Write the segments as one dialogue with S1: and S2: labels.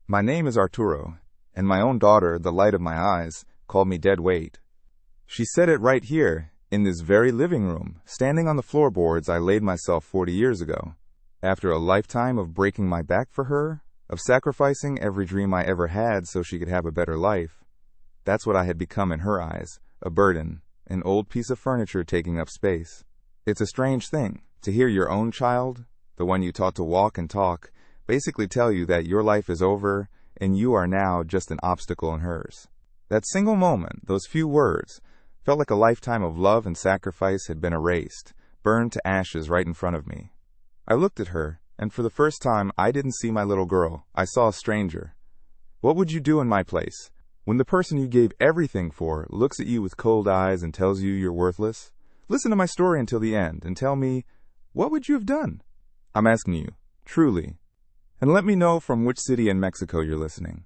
S1: My name is Arturo, and my own daughter, the light of my eyes, called me dead weight. She said it right here, in this very living room, standing on the floorboards I laid myself 40 years ago. After a lifetime of breaking my back for her, of sacrificing every dream I ever had so she could have a better life, that's what I had become in her eyes, a burden, an old piece of furniture taking up space. It's a strange thing, to hear your own child, the one you taught to walk and talk, basically tell you that your life is over and you are now just an obstacle in hers. That single moment, those few words, felt like a lifetime of love and sacrifice had been erased, burned to ashes right in front of me. I looked at her, and for the first time I didn't see my little girl, I saw a stranger. What would you do in my place? When the person you gave everything for looks at you with cold eyes and tells you you're worthless? Listen to my story until the end and tell me, what would you have done? I'm asking you, truly. And let me know from which city in Mexico you're listening.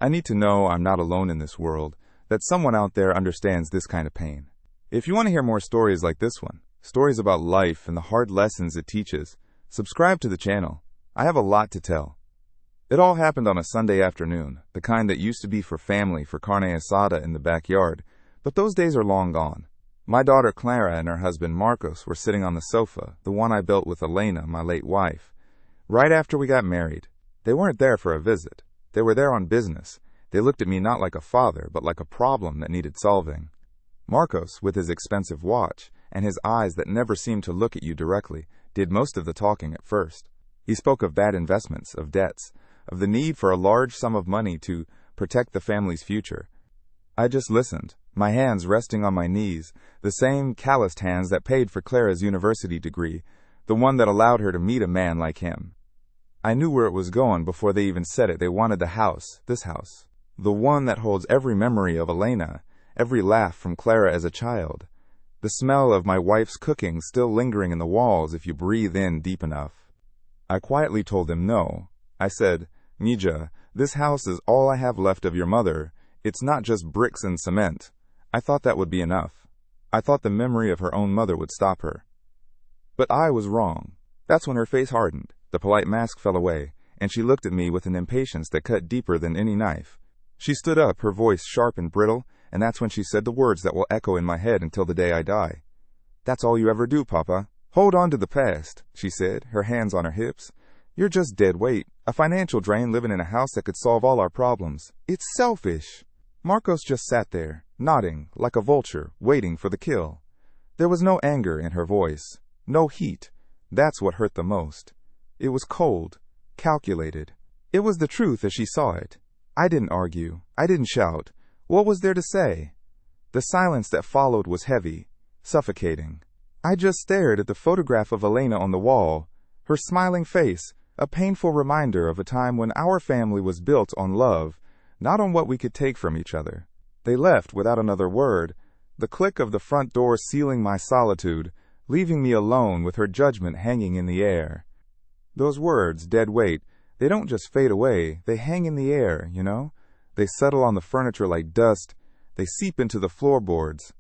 S1: I need to know I'm not alone in this world, that someone out there understands this kind of pain. If you want to hear more stories like this one, stories about life and the hard lessons it teaches, subscribe to the channel. I have a lot to tell. It all happened on a Sunday afternoon, the kind that used to be for family for carne asada in the backyard, but those days are long gone. My daughter Clara and her husband Marcos were sitting on the sofa, the one I built with Elena, my late wife, right after we got married. They weren't there for a visit. They were there on business. They looked at me not like a father, but like a problem that needed solving. Marcos, with his expensive watch, and his eyes that never seemed to look at you directly, did most of the talking at first. He spoke of bad investments, of debts, of the need for a large sum of money to protect the family's future. I just listened, my hands resting on my knees, the same calloused hands that paid for Clara's university degree, the one that allowed her to meet a man like him. I knew where it was going before they even said it. They wanted the house, this house, the one that holds every memory of Elena, every laugh from Clara as a child, the smell of my wife's cooking still lingering in the walls if you breathe in deep enough. I quietly told them no. I said, Mija, this house is all I have left of your mother. It's not just bricks and cement. I thought that would be enough. I thought the memory of her own mother would stop her. But I was wrong. That's when her face hardened, the polite mask fell away, and she looked at me with an impatience that cut deeper than any knife. She stood up, her voice sharp and brittle, and that's when she said the words that will echo in my head until the day I die. That's all you ever do, Papa. Hold on to the past, she said, her hands on her hips. You're just dead weight, a financial drain living in a house that could solve all our problems. It's selfish. Marcos just sat there, nodding, like a vulture, waiting for the kill. There was no anger in her voice, no heat. That's what hurt the most. It was cold, calculated. It was the truth as she saw it. I didn't argue. I didn't shout. What was there to say? The silence that followed was heavy, suffocating. I just stared at the photograph of Elena on the wall, her smiling face, a painful reminder of a time when our family was built on love, not on what we could take from each other. They left without another word, the click of the front door sealing my solitude, leaving me alone with her judgment hanging in the air. Those words, dead weight, they don't just fade away, they hang in the air, you know? They settle on the furniture like dust, they seep into the floorboards.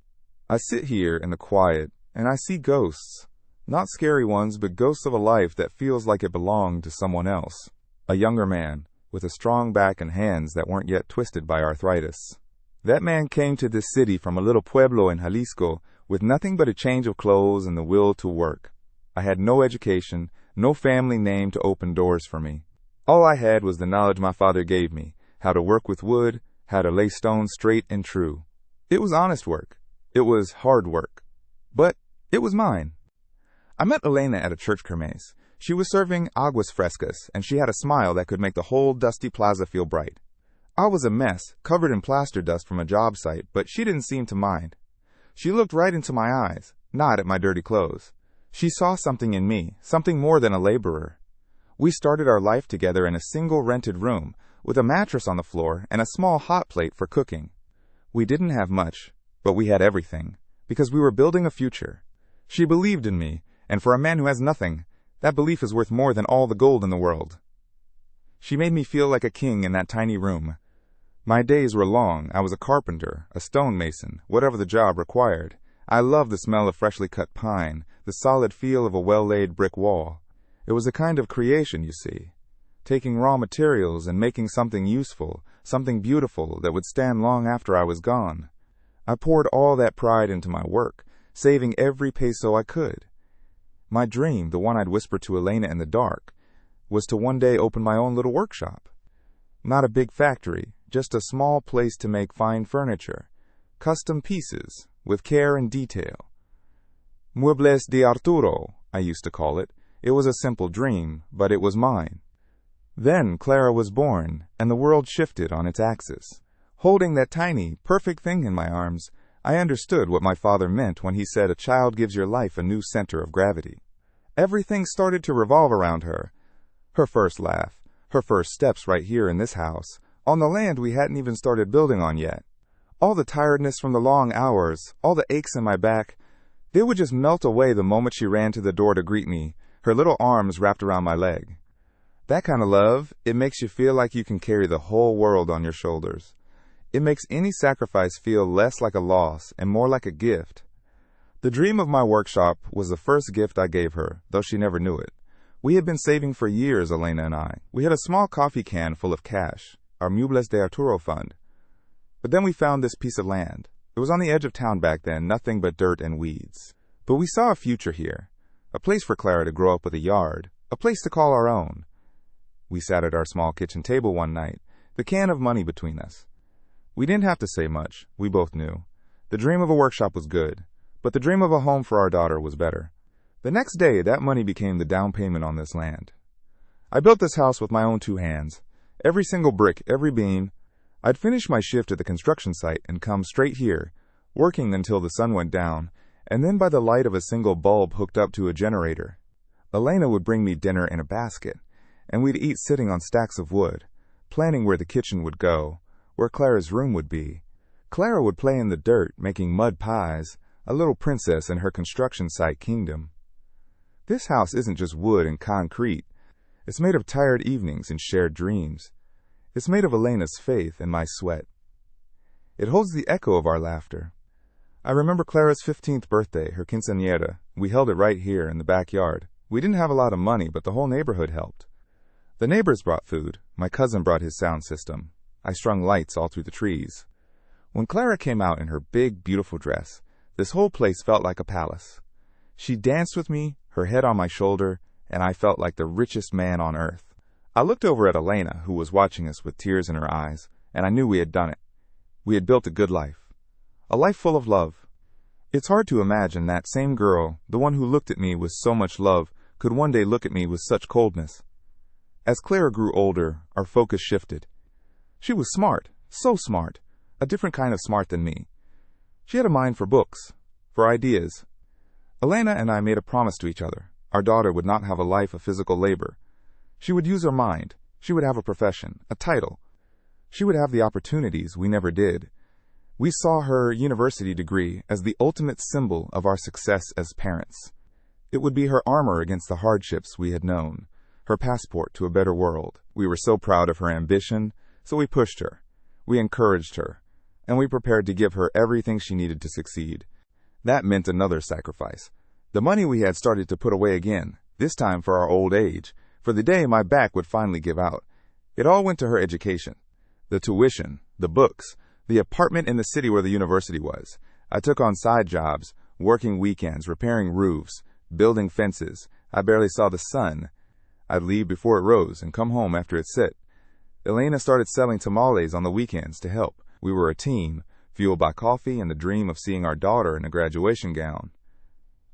S1: I sit here in the quiet, and I see ghosts. Not scary ones, but ghosts of a life that feels like it belonged to someone else. A younger man, with a strong back and hands that weren't yet twisted by arthritis. That man came to this city from a little pueblo in Jalisco with nothing but a change of clothes and the will to work. I had no education, no family name to open doors for me. All I had was the knowledge my father gave me, how to work with wood, how to lay stone straight and true. It was honest work. It was hard work. But it was mine. I met Elena at a church kermesse. She was serving aguas frescas, and she had a smile that could make the whole dusty plaza feel bright. I was a mess, covered in plaster dust from a job site, but she didn't seem to mind. She looked right into my eyes, not at my dirty clothes. She saw something in me, something more than a laborer. We started our life together in a single rented room, with a mattress on the floor and a small hot plate for cooking. We didn't have much, but we had everything, because we were building a future. She believed in me, and for a man who has nothing, that belief is worth more than all the gold in the world. She made me feel like a king in that tiny room. My days were long. I was a carpenter, a stonemason, whatever the job required. I loved the smell of freshly cut pine, the solid feel of a well-laid brick wall. It was a kind of creation, you see. taking raw materials and making something useful, something beautiful that would stand long after I was gone. I poured all that pride into my work, saving every peso I could. My dream, the one I'd whispered to Elena in the dark, was to one day open my own little workshop. Not a big factory, just a small place to make fine furniture, custom pieces, with care and detail. Muebles de Arturo, I used to call it. It was a simple dream, but it was mine. Then Clara was born, and the world shifted on its axis. Holding that tiny, perfect thing in my arms, I understood what my father meant when he said a child gives your life a new center of gravity. Everything started to revolve around her. Her first laugh, her first steps right here in this house, on the land we hadn't even started building on yet. All the tiredness from the long hours, all the aches in my back, they would just melt away the moment she ran to the door to greet me, her little arms wrapped around my leg. That kind of love, it makes you feel like you can carry the whole world on your shoulders. It makes any sacrifice feel less like a loss and more like a gift. The dream of my workshop was the first gift I gave her, though she never knew it. We had been saving for years, Elena and I. We had a small coffee can full of cash, our Muebles de Arturo fund. But then we found this piece of land. It was on the edge of town back then, nothing but dirt and weeds. But we saw a future here, a place for Clara to grow up with a yard, a place to call our own. We sat at our small kitchen table one night, the can of money between us. We didn't have to say much, we both knew. The dream of a workshop was good, but the dream of a home for our daughter was better. The next day, that money became the down payment on this land. I built this house with my own 2 hands. Every single brick, every beam. I'd finish my shift at the construction site and come straight here, working until the sun went down, and then by the light of a single bulb hooked up to a generator. Elena would bring me dinner in a basket, and we'd eat sitting on stacks of wood, planning where the kitchen would go, where Clara's room would be. Clara would play in the dirt, making mud pies, a little princess in her construction site kingdom. This house isn't just wood and concrete. It's made of tired evenings and shared dreams. It's made of Elena's faith and my sweat. It holds the echo of our laughter. I remember Clara's 15th birthday, her quinceañera. We held it right here in the backyard. We didn't have a lot of money, but the whole neighborhood helped. The neighbors brought food. My cousin brought his sound system. I strung lights all through the trees. When Clara came out in her big, beautiful dress, this whole place felt like a palace. She danced with me, her head on my shoulder, and I felt like the richest man on earth. I looked over at Elena, who was watching us with tears in her eyes, and I knew we had done it. We had built a good life. A life full of love. It's hard to imagine that same girl, the one who looked at me with so much love, could one day look at me with such coldness. As Clara grew older, our focus shifted. She was smart, so smart, a different kind of smart than me. She had a mind for books, for ideas. Elena and I made a promise to each other. Our daughter would not have a life of physical labor. She would use her mind. She would have a profession, a title. She would have the opportunities we never did. We saw her university degree as the ultimate symbol of our success as parents. It would be her armor against the hardships we had known, her passport to a better world. We were so proud of her ambition, so we pushed her. We encouraged her, and we prepared to give her everything she needed to succeed. That meant another sacrifice. The money we had started to put away again, this time for our old age, for the day my back would finally give out. It all went to her education. The tuition, the books, the apartment in the city where the university was. I took on side jobs, working weekends, repairing roofs, building fences. I barely saw the sun. I'd leave before it rose and come home after it set. Elena started selling tamales on the weekends to help. We were a team, fueled by coffee and the dream of seeing our daughter in a graduation gown.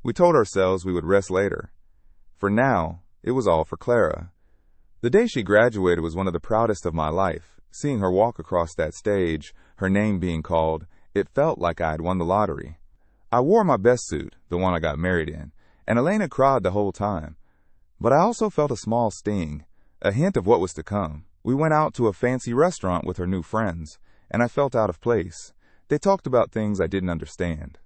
S1: We told ourselves we would rest later. For now, it was all for Clara. The day she graduated was one of the proudest of my life. Seeing her walk across that stage, her name being called, it felt like I had won the lottery. I wore my best suit, the one I got married in, and Elena cried the whole time. But I also felt a small sting, a hint of what was to come. We went out to a fancy restaurant with her new friends, and I felt out of place. They talked about things I didn't understand.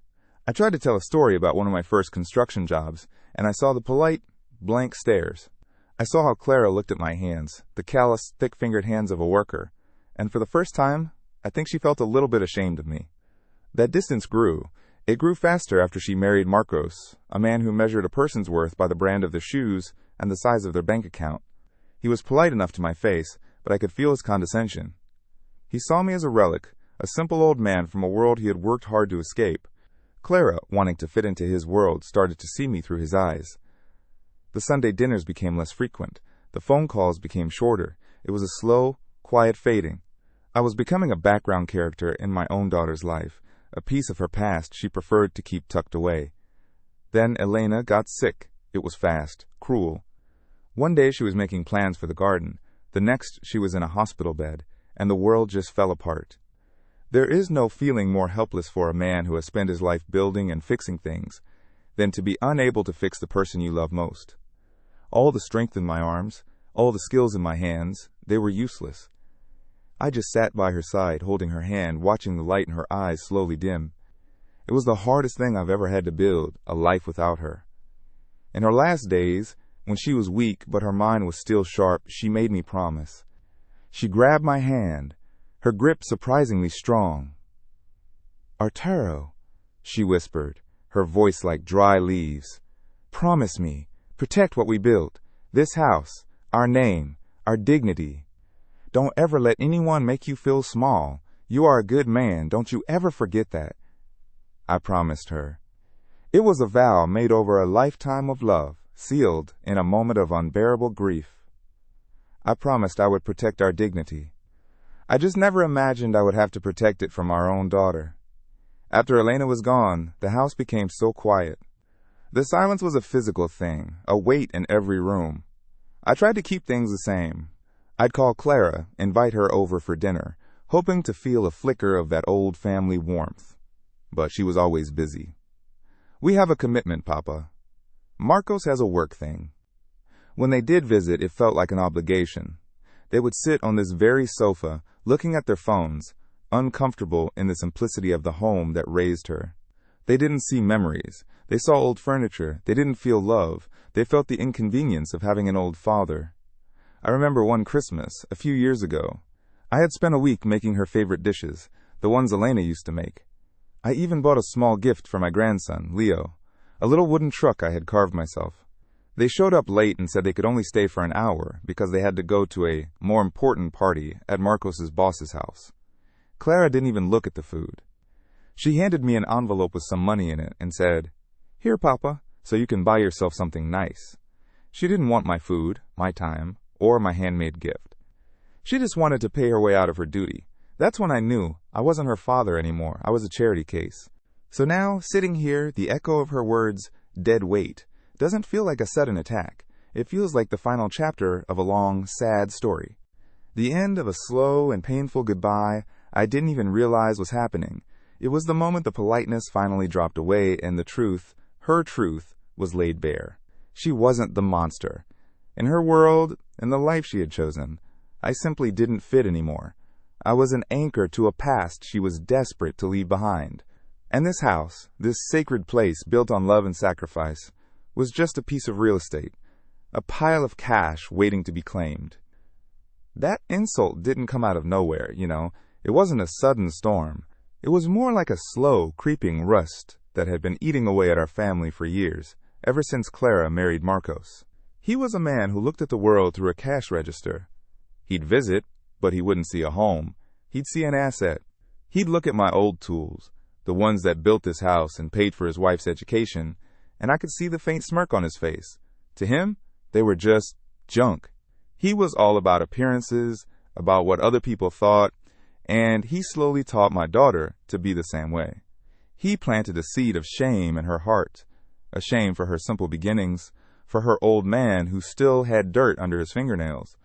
S1: I tried to tell a story about one of my first construction jobs, and I saw the polite, blank stares. I saw how Clara looked at my hands, the callous, thick-fingered hands of a worker, and for the first time, I think she felt a little bit ashamed of me. That distance grew. It grew faster after she married Marcos, a man who measured a person's worth by the brand of their shoes and the size of their bank account. He was polite enough to my face, but I could feel his condescension. He saw me as a relic, a simple old man from a world he had worked hard to escape. Clara, wanting to fit into his world, started to see me through his eyes. The Sunday dinners became less frequent. The phone calls became shorter. It was a slow, quiet fading. I was becoming a background character in my own daughter's life, a piece of her past she preferred to keep tucked away. Then Elena got sick. It was fast, cruel. One day she was making plans for the garden. The next she was in a hospital bed, and the world just fell apart. There is no feeling more helpless for a man who has spent his life building and fixing things than to be unable to fix the person you love most. All the strength in my arms, all the skills in my hands, they were useless. I just sat by her side, holding her hand, watching the light in her eyes slowly dim. It was the hardest thing I've ever had to build, a life without her. In her last days, when she was weak but her mind was still sharp, she made me promise. She grabbed my hand, her grip surprisingly strong. "Arturo," she whispered, her voice like dry leaves. "Promise me. Protect what we built, this house, our name, our dignity. Don't ever let anyone make you feel small. You are a good man. Don't you ever forget that." I promised her. It was a vow made over a lifetime of love, sealed in a moment of unbearable grief. I promised I would protect our dignity. I just never imagined I would have to protect it from our own daughter. After Elena was gone, the house became so quiet. The silence was a physical thing, a weight in every room. I tried to keep things the same. I'd call Clara, invite her over for dinner, hoping to feel a flicker of that old family warmth. But she was always busy. "We have a commitment, Papa. Marcos has a work thing." When they did visit, it felt like an obligation. They would sit on this very sofa, looking at their phones, uncomfortable in the simplicity of the home that raised her. They didn't see memories. They saw old furniture. They didn't feel love. They felt the inconvenience of having an old father. I remember one Christmas, a few years ago. I had spent a week making her favorite dishes, the ones Elena used to make. I even bought a small gift for my grandson, Leo, a little wooden truck I had carved myself. They showed up late and said they could only stay for an hour because they had to go to a more important party at Marcos's boss's house. Clara didn't even look at the food. She handed me an envelope with some money in it and said, "Here, Papa, so you can buy yourself something nice." She didn't want my food, my time, or my handmade gift. She just wanted to pay her way out of her duty. That's when I knew I wasn't her father anymore. I was a charity case. So now, sitting here, the echo of her words, "dead weight," doesn't feel like a sudden attack. It feels like the final chapter of a long, sad story. The end of a slow and painful goodbye I didn't even realize was happening. It was the moment the politeness finally dropped away and the truth, her truth, was laid bare. She wasn't the monster. In her world, in the life she had chosen, I simply didn't fit anymore. I was an anchor to a past she was desperate to leave behind. And this house, this sacred place built on love and sacrifice, was just a piece of real estate, a pile of cash waiting to be claimed. That insult didn't come out of nowhere, It wasn't a sudden storm. It was more like a slow, creeping rust that had been eating away at our family for years, ever since Clara married Marcos. He was a man who looked at the world through a cash register. He'd visit, but he wouldn't see a home. He'd see an asset. He'd look at my old tools, the ones that built this house and paid for his wife's education, and I could see the faint smirk on his face. To him, they were just junk. He was all about appearances, about what other people thought, and he slowly taught my daughter to be the same way. He planted a seed of shame in her heart, a shame for her simple beginnings, for her old man who still had dirt under his fingernails.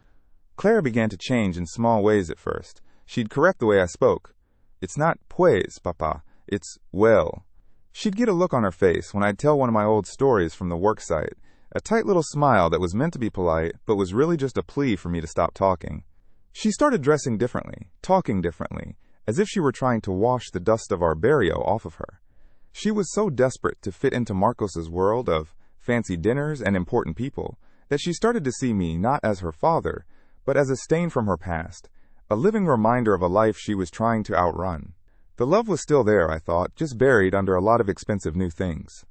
S1: Clara began to change in small ways at first. She'd correct the way I spoke. "It's not pues, Papa, it's well." She'd get a look on her face when I'd tell one of my old stories from the work site, a tight little smile that was meant to be polite, but was really just a plea for me to stop talking. She started dressing differently, talking differently, as if she were trying to wash the dust of our barrio off of her. She was so desperate to fit into Marcos's world of fancy dinners and important people that she started to see me not as her father, but as a stain from her past, a living reminder of a life she was trying to outrun. The love was still there, I thought, just buried under a lot of expensive new things.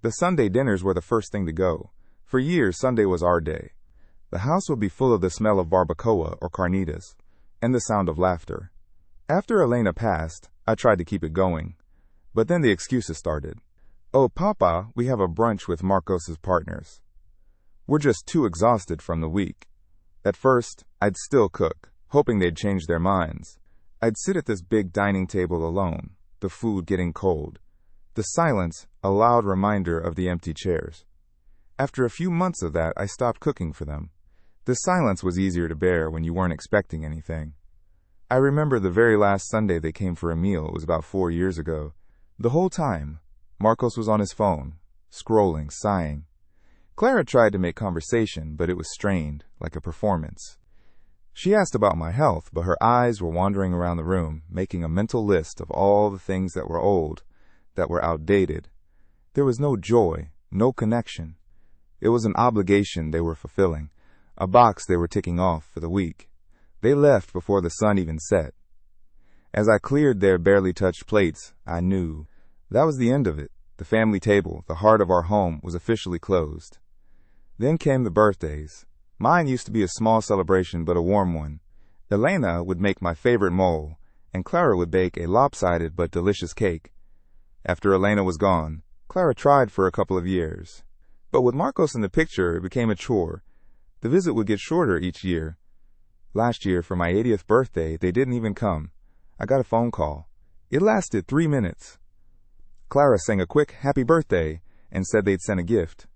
S1: The Sunday dinners were the first thing to go. For years, Sunday was our day. The house would be full of the smell of barbacoa or carnitas, and the sound of laughter. After Elena passed, I tried to keep it going, but then the excuses started. Oh, Papa, we have a brunch with Marcos's partners. We're just too exhausted from the week. At first, I'd still cook, hoping they'd change their minds. I'd sit at this big dining table alone, the food getting cold. The silence, a loud reminder of the empty chairs. After a few months of that, I stopped cooking for them. The silence was easier to bear when you weren't expecting anything. I remember the very last Sunday they came for a meal. It was about 4 years ago. The whole time, Marcos was on his phone, scrolling, sighing. Clara tried to make conversation, but it was strained, like a performance. She asked about my health, but her eyes were wandering around the room, making a mental list of all the things that were old, that were outdated. There was no joy, no connection. It was an obligation they were fulfilling, a box they were ticking off for the week. They left before the sun even set. As I cleared their barely touched plates, I knew that was the end of it. The family table, the heart of our home, was officially closed. Then came the birthdays. Mine used to be a small celebration, but a warm one. Elena would make my favorite mole, and Clara would bake a lopsided but delicious cake. After Elena was gone, Clara tried for a couple of years. But with Marcos in the picture, it became a chore. The visit would get shorter each year. Last year, for my 80th birthday, they didn't even come. I got a phone call. It lasted 3 minutes. Clara sang a quick happy birthday and said they'd sent a gift.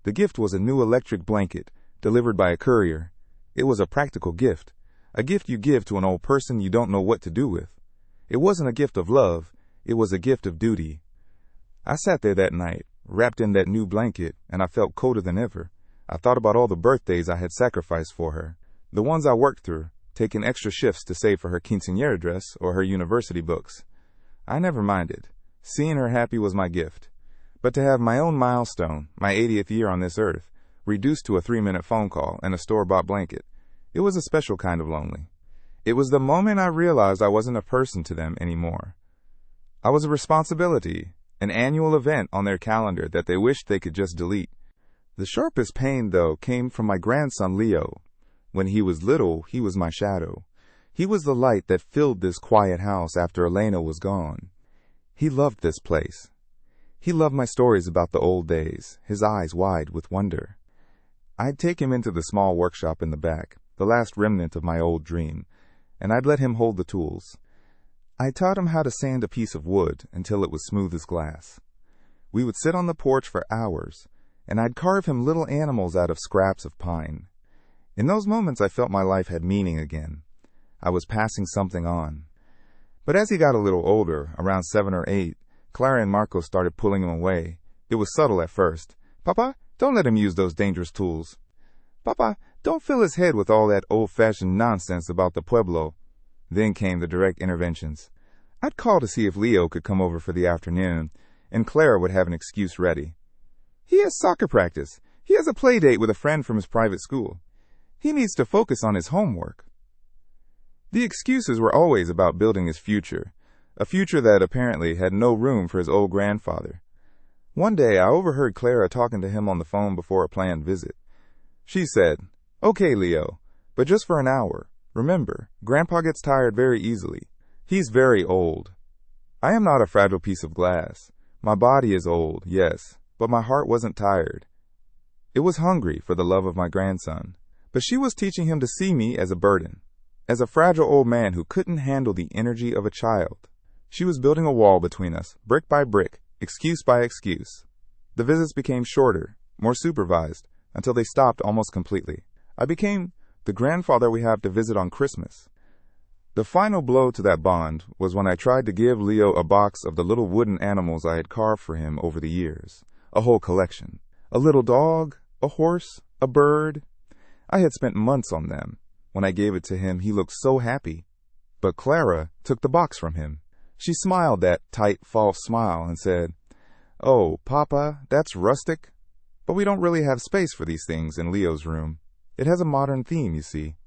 S1: The gift was a new electric blanket, delivered by a courier. It was a practical gift, a gift you give to an old person you don't know what to do with. It wasn't a gift of love, it was a gift of duty. I sat there that night, wrapped in that new blanket, and I felt colder than ever. I thought about all the birthdays I had sacrificed for her, the ones I worked through, taking extra shifts to save for her quinceañera dress or her university books. I never minded. Seeing her happy was my gift. But to have my own milestone, my 80th year on this earth, reduced to a 3-minute phone call and a store-bought blanket, it was a special kind of lonely. It was the moment I realized I wasn't a person to them anymore. I was a responsibility, an annual event on their calendar that they wished they could just delete. The sharpest pain, though, came from my grandson Leo. When he was little, he was my shadow. He was the light that filled this quiet house after Elena was gone. He loved this place. He loved my stories about the old days, his eyes wide with wonder. I'd take him into the small workshop in the back, the last remnant of my old dream, and I'd let him hold the tools. I taught him how to sand a piece of wood until it was smooth as glass. We would sit on the porch for hours, and I'd carve him little animals out of scraps of pine. In those moments, I felt my life had meaning again. I was passing something on. But as he got a little older, around 7 or 8, Clara and Marco started pulling him away. It was subtle at first. Papa, don't let him use those dangerous tools. Papa, don't fill his head with all that old-fashioned nonsense about the pueblo. Then came the direct interventions. I'd call to see if Leo could come over for the afternoon, and Clara would have an excuse ready. He has soccer practice. He has a play date with a friend from his private school. He needs to focus on his homework. The excuses were always about building his future, a future that apparently had no room for his old grandfather. One day, I overheard Clara talking to him on the phone before a planned visit. She said, "Okay, Leo, but just for an hour. Remember, Grandpa gets tired very easily. He's very old. I am not a fragile piece of glass. My body is old, yes, but my heart wasn't tired. It was hungry for the love of my grandson. But she was teaching him to see me as a burden, as a fragile old man who couldn't handle the energy of a child. She was building a wall between us, brick by brick, excuse by excuse. The visits became shorter, more supervised, until they stopped almost completely. I became the grandfather we have to visit on Christmas. The final blow to that bond was when I tried to give Leo a box of the little wooden animals I had carved for him over the years, a whole collection. A little dog, a horse, a bird. I had spent months on them. When I gave it to him, he looked so happy. But Clara took the box from him. She smiled that tight, false smile and said, "Oh, Papa, that's rustic. But we don't really have space for these things in Leo's room. It has a modern theme, you see."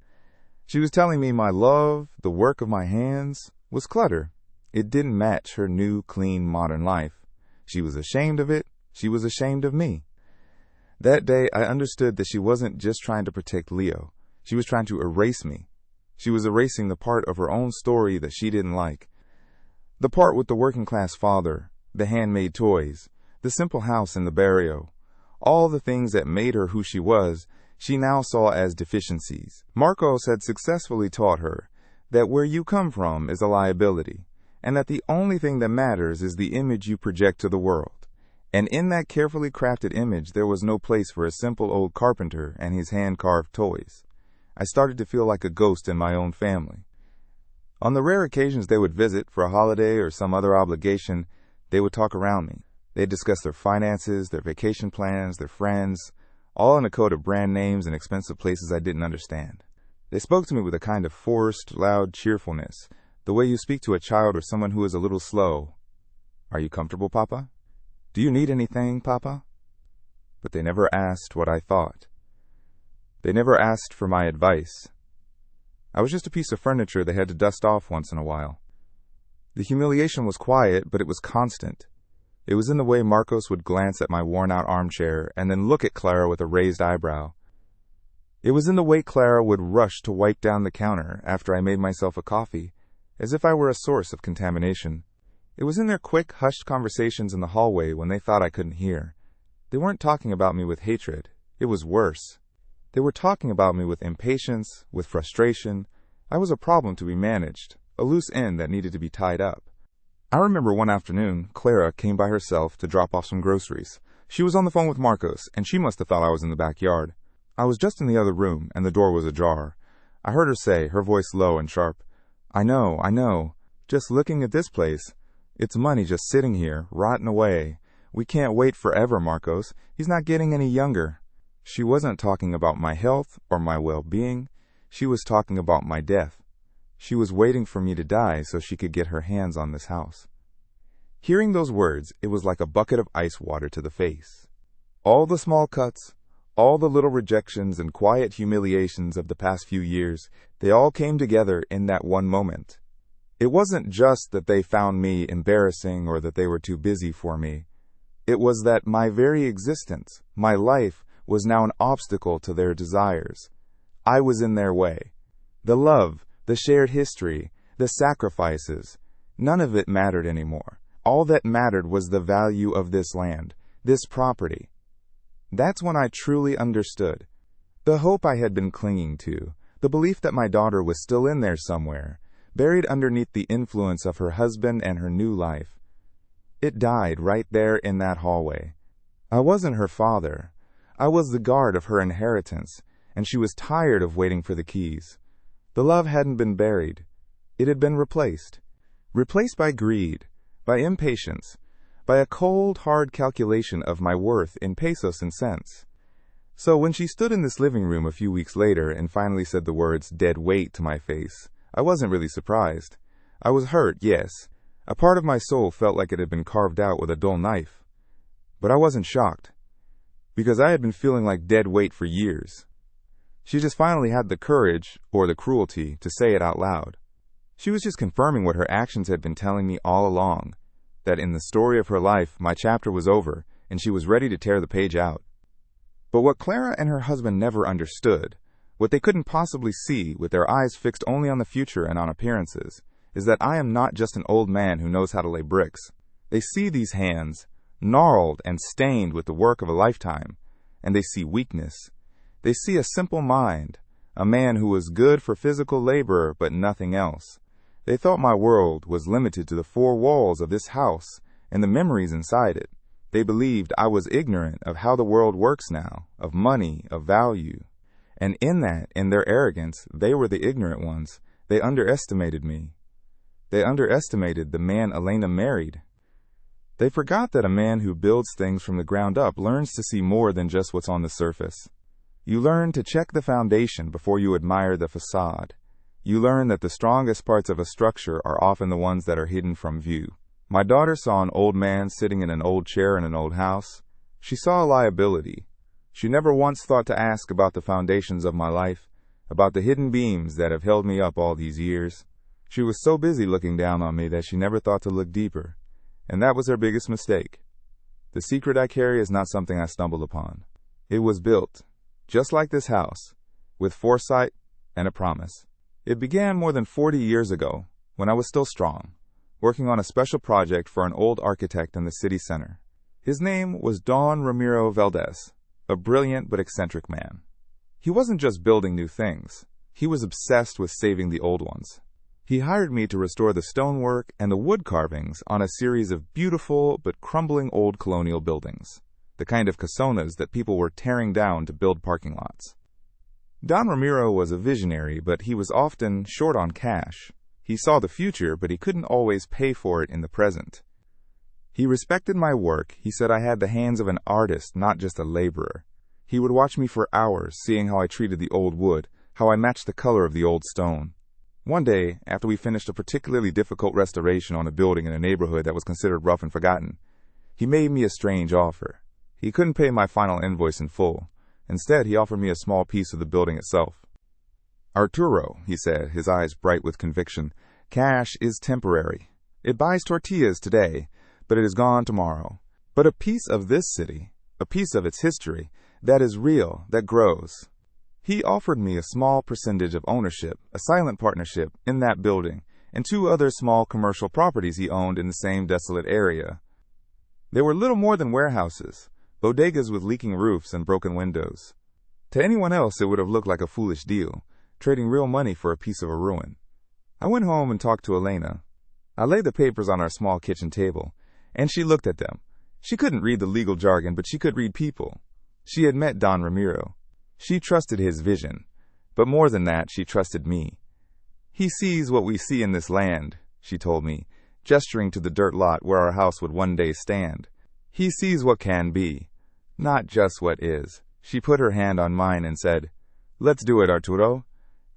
S1: She was telling me my love, the work of my hands, was clutter. It didn't match her new, clean, modern life. She was ashamed of it. She was ashamed of me. That day, I understood that she wasn't just trying to protect Leo. She was trying to erase me. She was erasing the part of her own story that she didn't like. The part with the working-class father, the handmade toys, the simple house in the barrio. All the things that made her who she was, she now saw as deficiencies. Marcos had successfully taught her that where you come from is a liability, and that the only thing that matters is the image you project to the world. And in that carefully crafted image, there was no place for a simple old carpenter and his hand-carved toys. I started to feel like a ghost in my own family. On the rare occasions they would visit for a holiday or some other obligation, they would talk around me. They'd discuss their finances, their vacation plans, their friends, all in a code of brand names and expensive places I didn't understand. They spoke to me with a kind of forced, loud cheerfulness, the way you speak to a child or someone who is a little slow. "Are you comfortable, Papa? Do you need anything, Papa?" But they never asked what I thought. They never asked for my advice. I was just a piece of furniture they had to dust off once in a while. The humiliation was quiet, but it was constant. It was in the way Marcos would glance at my worn-out armchair and then look at Clara with a raised eyebrow. It was in the way Clara would rush to wipe down the counter after I made myself a coffee, as if I were a source of contamination. It was in their quick, hushed conversations in the hallway when they thought I couldn't hear. They weren't talking about me with hatred. It was worse. They were talking about me with impatience, with frustration. I was a problem to be managed, a loose end that needed to be tied up. I remember one afternoon, Clara came by herself to drop off some groceries. She was on the phone with Marcos, and she must have thought I was in the backyard. I was just in the other room, and the door was ajar. I heard her say, her voice low and sharp, I know. Just looking at this place. It's money just sitting here, rotting away. We can't wait forever, Marcos. He's not getting any younger." She wasn't talking about my health or my well-being. She was talking about my death. She was waiting for me to die so she could get her hands on this house. Hearing those words, it was like a bucket of ice water to the face. All the small cuts, all the little rejections and quiet humiliations of the past few years, they all came together in that one moment. It wasn't just that they found me embarrassing or that they were too busy for me. It was that my very existence, my life, was now an obstacle to their desires. I was in their way. The love, the shared history, the sacrifices, none of it mattered anymore. All that mattered was the value of this land, this property. That's when I truly understood. The hope I had been clinging to, the belief that my daughter was still in there somewhere, buried underneath the influence of her husband and her new life. It died right there in that hallway. I wasn't her father. I was the guard of her inheritance, and she was tired of waiting for the keys. The love hadn't been buried. It had been replaced. Replaced by greed, by impatience, by a cold, hard calculation of my worth in pesos and cents. So when she stood in this living room a few weeks later and finally said the words "dead weight" to my face, I wasn't really surprised. I was hurt, yes. A part of my soul felt like it had been carved out with a dull knife. But I wasn't shocked, because I had been feeling like dead weight for years. She just finally had the courage, or the cruelty, to say it out loud. She was just confirming what her actions had been telling me all along, that in the story of her life, my chapter was over, and she was ready to tear the page out. But what Clara and her husband never understood, what they couldn't possibly see with their eyes fixed only on the future and on appearances, is that I am not just an old man who knows how to lay bricks. They see these hands, gnarled and stained with the work of a lifetime, and they see weakness. They see a simple mind, a man who was good for physical labor but nothing else. They thought my world was limited to the four walls of this house and the memories inside it. They believed I was ignorant of how the world works now, of money, of value. And in their arrogance, they were the ignorant ones. They underestimated me. They underestimated the man Elena married. They forgot that a man who builds things from the ground up learns to see more than just what's on the surface. You learn to check the foundation before you admire the facade. You learn that the strongest parts of a structure are often the ones that are hidden from view. My daughter saw an old man sitting in an old chair in an old house. She saw a liability. She never once thought to ask about the foundations of my life, about the hidden beams that have held me up all these years. She was so busy looking down on me that she never thought to look deeper. And that was her biggest mistake. The secret I carry is not something I stumbled upon. It was built, just like this house, with foresight and a promise. It began more than 40 years ago, when I was still strong, working on a special project for an old architect in the city center. His name was Don Ramiro Valdez, a brilliant but eccentric man. He wasn't just building new things. He was obsessed with saving the old ones. He hired me to restore the stonework and the wood carvings on a series of beautiful but crumbling old colonial buildings, the kind of casonas that people were tearing down to build parking lots. Don Ramiro was a visionary, but he was often short on cash. He saw the future, but he couldn't always pay for it in the present. He respected my work. He said I had the hands of an artist, not just a laborer. He would watch me for hours, seeing how I treated the old wood, how I matched the color of the old stone. One day, after we finished a particularly difficult restoration on a building in a neighborhood that was considered rough and forgotten, he made me a strange offer. He couldn't pay my final invoice in full. Instead, he offered me a small piece of the building itself. "Arturo," he said, his eyes bright with conviction, "cash is temporary. It buys tortillas today, but it is gone tomorrow. But a piece of this city, a piece of its history, that is real, that grows." He offered me a small percentage of ownership, a silent partnership, in that building, and 2 other small commercial properties he owned in the same desolate area. They were little more than warehouses, bodegas with leaking roofs and broken windows. To anyone else, it would have looked like a foolish deal, trading real money for a piece of a ruin. I went home and talked to Elena. I laid the papers on our small kitchen table, and she looked at them. She couldn't read the legal jargon, but she could read people. She had met Don Ramiro. She trusted his vision, but more than that, she trusted me. "He sees what we see in this land," she told me, gesturing to the dirt lot where our house would one day stand. "He sees what can be, not just what is." She put her hand on mine and said, "Let's do it, Arturo.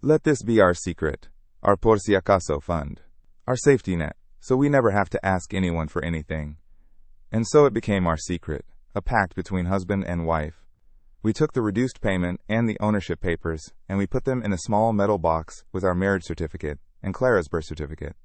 S1: Let this be our secret, our por si acaso fund, our safety net, so we never have to ask anyone for anything." And so it became our secret, a pact between husband and wife. We took the reduced payment and the ownership papers, and we put them in a small metal box with our marriage certificate and Clara's birth certificate.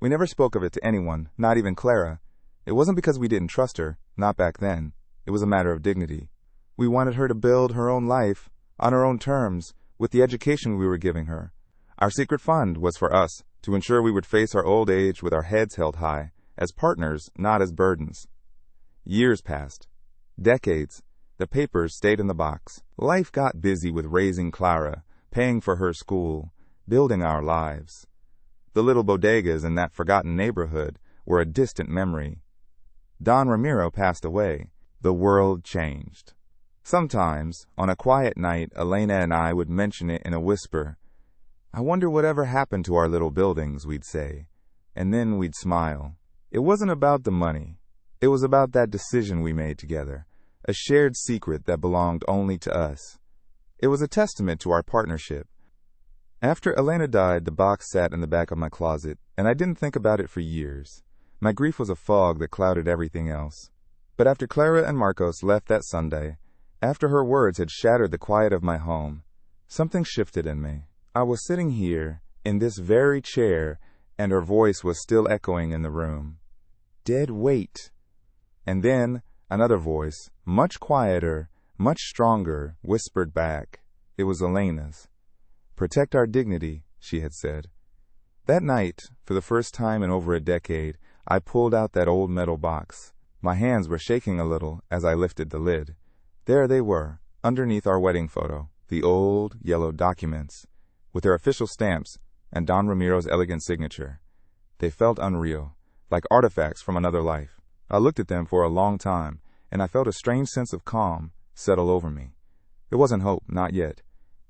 S1: We never spoke of it to anyone, not even Clara. It wasn't because we didn't trust her, not back then. It was a matter of dignity. We wanted her to build her own life, on her own terms, with the education we were giving her. Our secret fund was for us, to ensure we would face our old age with our heads held high, as partners, not as burdens. Years passed. Decades. The papers stayed in the box. Life got busy with raising Clara, paying for her school, building our lives. The little bodegas in that forgotten neighborhood were a distant memory. Don Ramiro passed away. The world changed. Sometimes, on a quiet night, Elena and I would mention it in a whisper. "I wonder whatever happened to our little buildings," we'd say. And then we'd smile. It wasn't about the money. It was about that decision we made together. A shared secret that belonged only to us. It was a testament to our partnership. After Elena died, the box sat in the back of my closet, and I didn't think about it for years. My grief was a fog that clouded everything else. But after Clara and Marcos left that Sunday, after her words had shattered the quiet of my home, something shifted in me. I was sitting here, in this very chair, and her voice was still echoing in the room. "Dead weight." And then another voice, much quieter, much stronger, whispered back. It was Elena's. "Protect our dignity," she had said. That night, for the first time in over a decade, I pulled out that old metal box. My hands were shaking a little as I lifted the lid. There they were, underneath our wedding photo, the old yellow documents, with their official stamps and Don Ramiro's elegant signature. They felt unreal, like artifacts from another life. I looked at them for a long time, and I felt a strange sense of calm settle over me. It wasn't hope, not yet.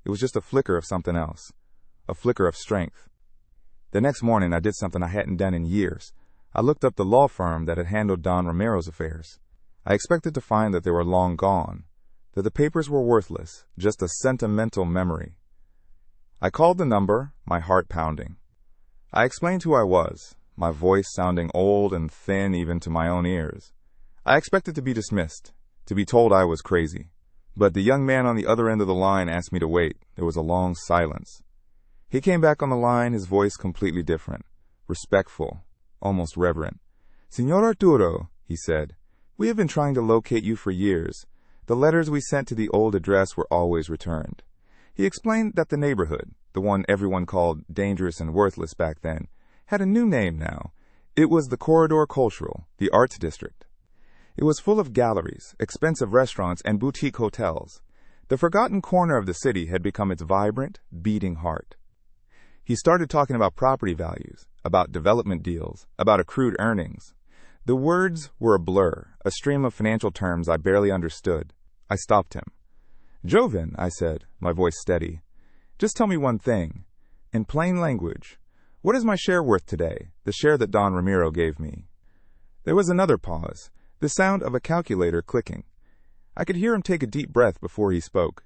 S1: It was just a flicker of something else, a flicker of strength. The next morning, I did something I hadn't done in years. I looked up the law firm that had handled Don Ramiro's affairs. I expected to find that they were long gone, that the papers were worthless, just a sentimental memory. I called the number, my heart pounding. I explained who I was, my voice sounding old and thin even to my own ears. I expected to be dismissed, to be told I was crazy. But the young man on the other end of the line asked me to wait. There was a long silence. He came back on the line, his voice completely different, respectful, almost reverent. "Señor Arturo," he said, "we have been trying to locate you for years, The letters we sent to the old address were always returned. He explained that the neighborhood, the one everyone called dangerous and worthless back then, had a new name now. It was the Corridor Cultural, the Arts District. It was full of galleries, expensive restaurants, and boutique hotels. The forgotten corner of the city had become its vibrant, beating heart. He started talking about property values, about development deals, about accrued earnings. The words were a blur, a stream of financial terms I barely understood. I stopped him. "Joven," I said, my voice steady, "just tell me one thing. In plain language, what is my share worth today, the share that Don Ramiro gave me?" There was another pause, the sound of a calculator clicking. I could hear him take a deep breath before he spoke.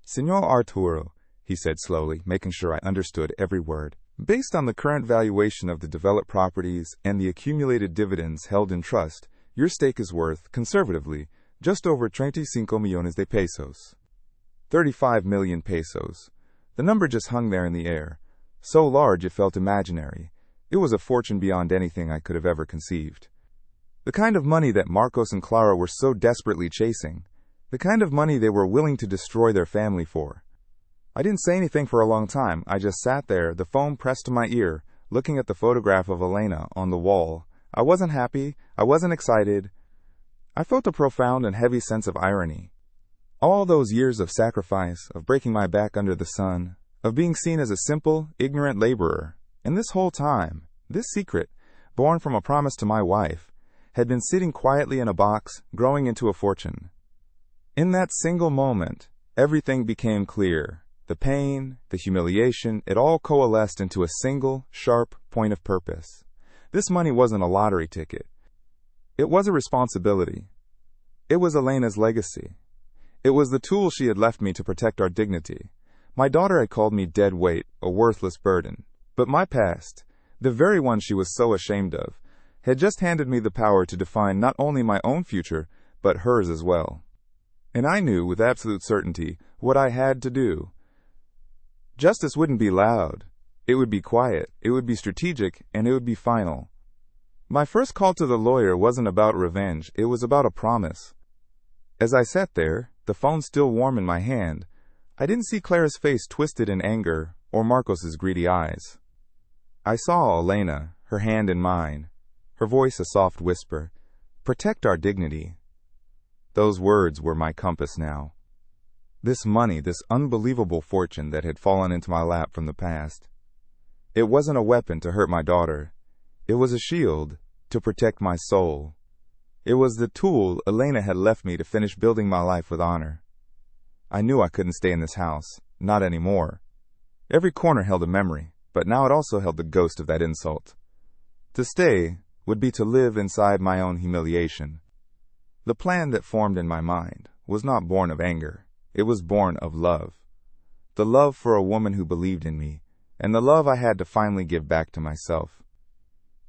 S1: "Señor Arturo," he said slowly, making sure I understood every word, "based on the current valuation of the developed properties and the accumulated dividends held in trust, your stake is worth, conservatively, just over 35 millones de pesos. 35 million pesos. The number just hung there in the air. So large it felt imaginary. It was a fortune beyond anything I could have ever conceived. The kind of money that Marcos and Clara were so desperately chasing. The kind of money they were willing to destroy their family for. I didn't say anything for a long time. I just sat there, the phone pressed to my ear, looking at the photograph of Elena on the wall. I wasn't happy. I wasn't excited. I felt a profound and heavy sense of irony. All those years of sacrifice, of breaking my back under the sun, of being seen as a simple, ignorant laborer, and this whole time, this secret, born from a promise to my wife, had been sitting quietly in a box, growing into a fortune. In that single moment, everything became clear. The pain, the humiliation, it all coalesced into a single, sharp point of purpose. This money wasn't a lottery ticket. It was a responsibility. It was Elena's legacy. It was the tool she had left me to protect our dignity. My daughter had called me dead weight, a worthless burden. But my past, the very one she was so ashamed of, had just handed me the power to define not only my own future, but hers as well. And I knew with absolute certainty what I had to do. Justice wouldn't be loud. It would be quiet, it would be strategic, and it would be final. My first call to the lawyer wasn't about revenge, it was about a promise. As I sat there, the phone still warm in my hand, I didn't see Clara's face twisted in anger or Marcos's greedy eyes. I saw Elena, her hand in mine, her voice a soft whisper, "Protect our dignity." Those words were my compass now. This money, this unbelievable fortune that had fallen into my lap from the past. It wasn't a weapon to hurt my daughter. It was a shield to protect my soul. It was the tool Elena had left me to finish building my life with honor. I knew I couldn't stay in this house, not anymore. Every corner held a memory, but now it also held the ghost of that insult. To stay would be to live inside my own humiliation. The plan that formed in my mind was not born of anger. It was born of love. The love for a woman who believed in me, and the love I had to finally give back to myself.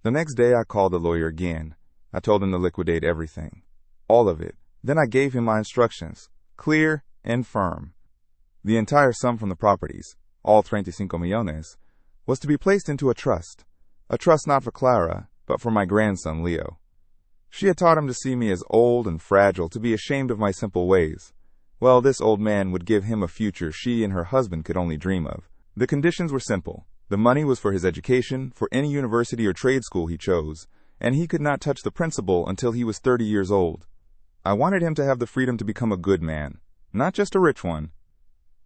S1: The next day I called the lawyer again. I told him to liquidate everything. All of it. Then I gave him my instructions, clear and firm. The entire sum from the properties, all 35 millones, was to be placed into a trust not for Clara, but for my grandson Leo. She had taught him to see me as old and fragile, to be ashamed of my simple ways. Well, this old man would give him a future she and her husband could only dream of. The conditions were simple. The money was for his education, for any university or trade school he chose, and he could not touch the principal until he was 30 years old. I wanted him to have the freedom to become a good man, not just a rich one.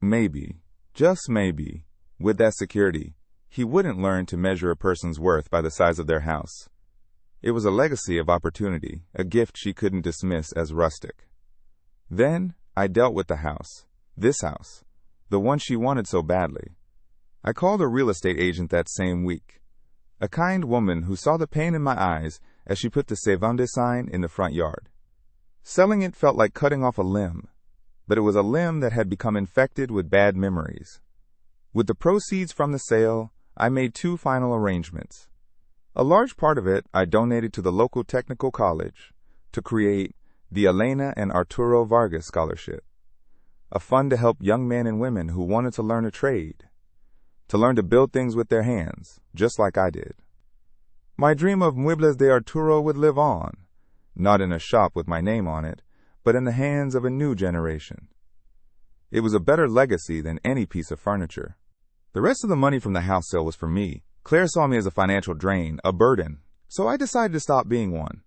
S1: Maybe, just maybe, with that security, he wouldn't learn to measure a person's worth by the size of their house. It was a legacy of opportunity, a gift she couldn't dismiss as rustic. Then I dealt with the house, this house, the one she wanted so badly. I called a real estate agent that same week, a kind woman who saw the pain in my eyes as she put the Se Vende sign in the front yard. Selling it felt like cutting off a limb, but it was a limb that had become infected with bad memories. With the proceeds from the sale, I made 2 final arrangements. A large part of it I donated to the local technical college to create the Elena and Arturo Vargas Scholarship, a fund to help young men and women who wanted to learn a trade, to learn to build things with their hands, just like I did. My dream of Muebles de Arturo would live on, not in a shop with my name on it, but in the hands of a new generation. It was a better legacy than any piece of furniture. The rest of the money from the house sale was for me. Clara saw me as a financial drain, a burden, so I decided to stop being one.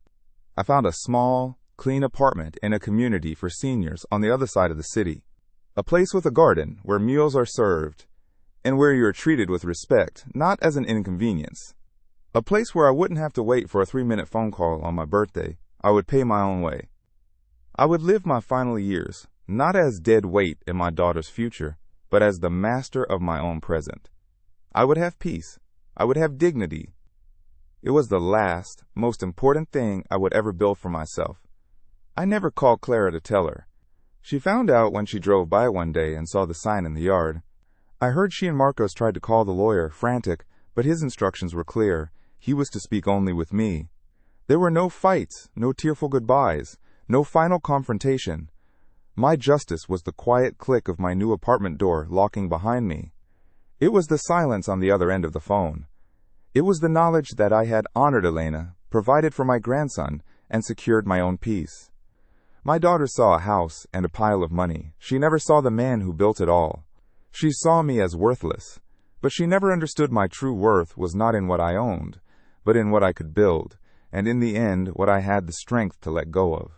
S1: I found a small, clean apartment in a community for seniors on the other side of the city. A place with a garden where meals are served and where you are treated with respect, not as an inconvenience. A place where I wouldn't have to wait for a 3-minute phone call on my birthday. I would pay my own way. I would live my final years, not as dead weight in my daughter's future, but as the master of my own present. I would have peace. I would have dignity. It was the last, most important thing I would ever build for myself. I never called Clara to tell her. She found out when she drove by one day and saw the sign in the yard. I heard she and Marcos tried to call the lawyer, frantic, but his instructions were clear. He was to speak only with me. There were no fights, no tearful goodbyes, no final confrontation. My justice was the quiet click of my new apartment door locking behind me. It was the silence on the other end of the phone. It was the knowledge that I had honored Elena, provided for my grandson, and secured my own peace. My daughter saw a house and a pile of money. She never saw the man who built it all. She saw me as worthless, but she never understood my true worth was not in what I owned, but in what I could build, and in the end, what I had the strength to let go of.